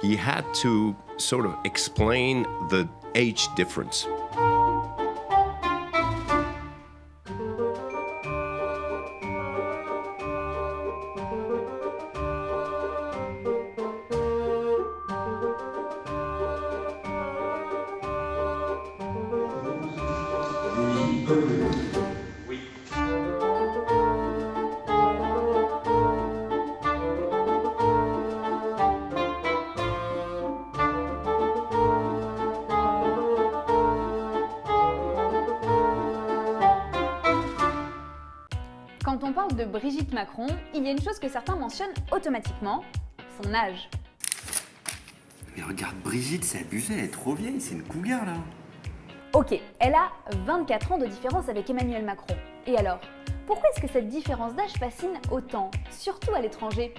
he had to sort of explain the age difference. Quand on parle de Brigitte Macron, il y a une chose que certains mentionnent automatiquement, son âge. Mais regarde Brigitte, c'est abusé, elle est trop vieille, c'est une cougar là. Ok, elle a 24 ans de différence avec Emmanuel Macron. Et alors, pourquoi est-ce que cette différence d'âge fascine autant, surtout à l'étranger?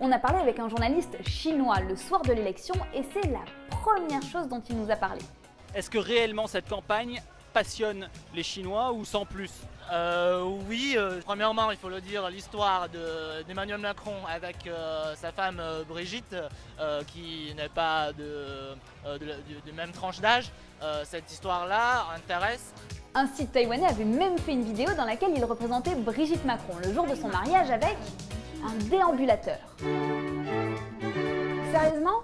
On a parlé avec un journaliste chinois le soir de l'élection et c'est la première chose dont il nous a parlé. Est-ce que réellement cette campagne passionne les Chinois ou sans plus? Oui, premièrement, il faut le dire, l'histoire d'Emmanuel Macron avec sa femme Brigitte, qui n'est pas de même tranche d'âge, cette histoire-là intéresse. Un site taïwanais avait même fait une vidéo dans laquelle il représentait Brigitte Macron le jour de son mariage avec un déambulateur. Sérieusement?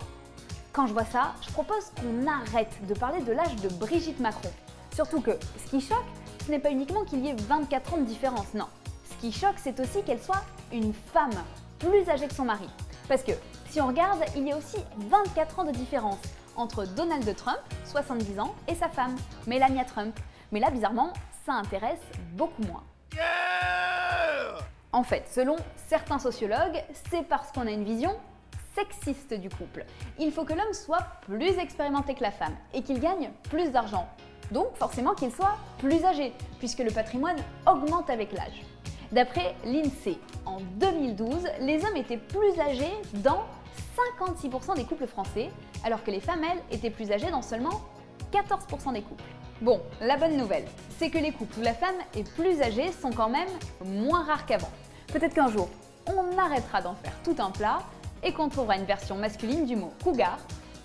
Quand je vois ça, je propose qu'on arrête de parler de l'âge de Brigitte Macron. Surtout que, ce qui choque, ce n'est pas uniquement qu'il y ait 24 ans de différence, non. Ce qui choque, c'est aussi qu'elle soit une femme, plus âgée que son mari. Parce que, si on regarde, il y a aussi 24 ans de différence entre Donald Trump, 70 ans, et sa femme, Melania Trump. Mais là, bizarrement, ça intéresse beaucoup moins. En fait, selon certains sociologues, c'est parce qu'on a une vision sexiste du couple. Il faut que l'homme soit plus expérimenté que la femme et qu'il gagne plus d'argent. Donc forcément qu'il soit plus âgé, puisque le patrimoine augmente avec l'âge. D'après l'INSEE, en 2012, les hommes étaient plus âgés dans 56% des couples français, alors que les femmes, elles, étaient plus âgées dans seulement 14% des couples. Bon, la bonne nouvelle, c'est que les couples où la femme est plus âgée sont quand même moins rares qu'avant. Peut-être qu'un jour, on arrêtera d'en faire tout un plat et qu'on trouvera une version masculine du mot cougar,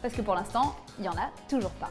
parce que pour l'instant, il n'y en a toujours pas.